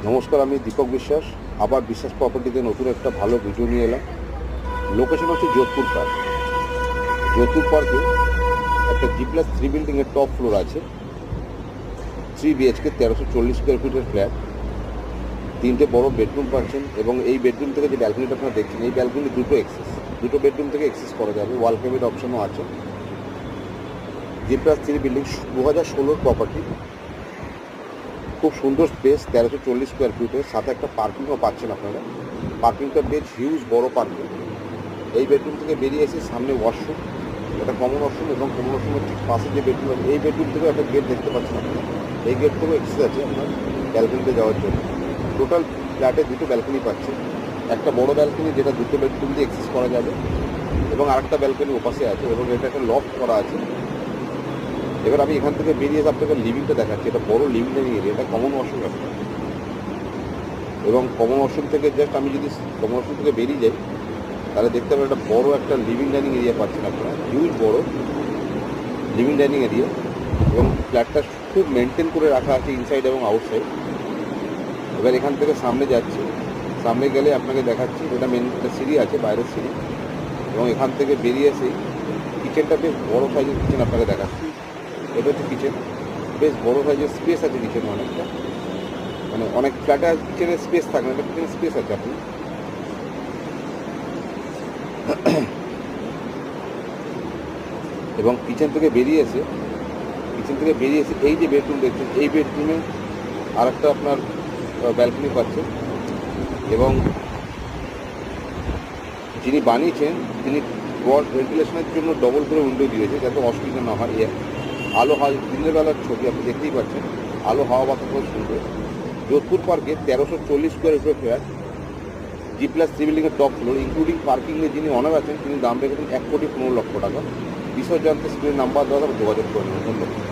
নমস্কার, আমি দীপক বিশ্বাস। আবার বিশ্বাস প্রপার্টিতে নতুন একটা ভালো ভিডিও নিয়ে এলাম। লোকেশন হচ্ছে যোধপুর পার্ক। যোধপুর পার্কে একটা G+3 বিল্ডিংয়ের টপ ফ্লোর আছে। 3 BHK 1340 স্কোয়ার ফিটের ফ্ল্যাট। 3টে বড় বেডরুম পাচ্ছেন এবং এই বেডরুম থেকে যে ব্যালকনিটা আপনারা দেখছেন, এই ব্যালকনি দুটো বেডরুম থেকে এক্সেস করা যাবে। ওয়াল ক্যাবিনেট অপশনও আছে। G+3 building 2016 property. খুব সুন্দর স্পেস, 1340 স্কোয়ার ফিটের, সাথে একটা পার্কিংও পাচ্ছেন আপনারা। পার্কিংটা বেশ হিউজ বড় পার্কিং। এই বেডরুম থেকে বেরিয়ে এসে সামনে ওয়াশরুম, একটা কমন ওয়াশরুম, এবং কমন ওয়াশরুমের ঠিক পাশে যে বেডরুম আছে, এই বেডরুম থেকেও একটা গেট দেখতে পাচ্ছেন আপনারা। এই গেট থেকেও এক্সেস আছে আপনার ব্যালকনিতে যাওয়ার জন্য। টোটাল ফ্ল্যাটে দুটো ব্যালকনি পাচ্ছে। একটা বড় ব্যালকনি যেটা দুটো বেডরুম দিয়ে এক্সেস করা যাবে, এবং আরেকটা ব্যালকনি ওপাশে আছে, এবং এটা একটা লফট করা আছে। এবার আমি এখান থেকে বেরিয়ে এসে আপনাকে লিভিংটা দেখাচ্ছি। এটা বড় লিভিং ডাইনিং এরিয়া, এটা কমন ওয়াশরুম একটা। এবং কমন ওয়াশরুম থেকে জাস্ট আমি যদি কমন ওয়াশরুম থেকে বেরিয়ে যাই, তাহলে দেখতে পাবেন একটা বড় একটা লিভিং ডাইনিং এরিয়া পাচ্ছেন আপনারা। হিউজ বড় লিভিং ডাইনিং এরিয়া, এবং ফ্ল্যাটটা খুব মেনটেন করে রাখা আছে ইনসাইড এবং আউটসাইড। এবার এখান থেকে সামনে যাচ্ছি, সামনে গেলে আপনাকে দেখাচ্ছি এটা মেন একটা সিঁড়ি আছে, বাইরের সিঁড়ি। এবং এখান থেকে বেরিয়ে এসেই কিচেনটা বেশ বড় সাইজের কিচেন আপনাকে দেখাচ্ছি। এটা হচ্ছে কিচেন, বেশ বড় সাইজের স্পেস আছে কিচেনে অনেকটা। মানে অনেক ফ্ল্যাটে কিচেনের স্পেস থাকে না, এটা কিচেনের স্পেস আছে আপনি। এবং কিচেন থেকে বেরিয়ে এসে এই যে বেডরুম দেখছেন, এই বেডরুমে আর একটা আপনার ব্যালকনি পাচ্ছেন। এবং যিনি বানিয়েছেন তিনি ব্রড ভেন্টিলেশনের জন্য ডবল করে উইন্ডো দিয়েছে, যাতে অসুবিধা না হয়। আলো হাওয়া, দিনের বেলার ছবি আপনি দেখতেই পাচ্ছেন, আলো হাওয়া বাতাস খুব সুন্দর। যোধপুর পার্কে 1340 স্কোয়ার ফিটের ফ্ল্যাট, G+3 বিল্ডিংয়ের টপ ফ্লোর, ইনক্লুডিং পার্কিংয়ে যিনি অনার আছেন তিনি দাম রেখেছেন 1,15,00,000 টাকা। বিষয় জানতে স্ক্রিনের নাম্বার দেওয়া যোগাযোগ করে নেবেন। ধন্যবাদ।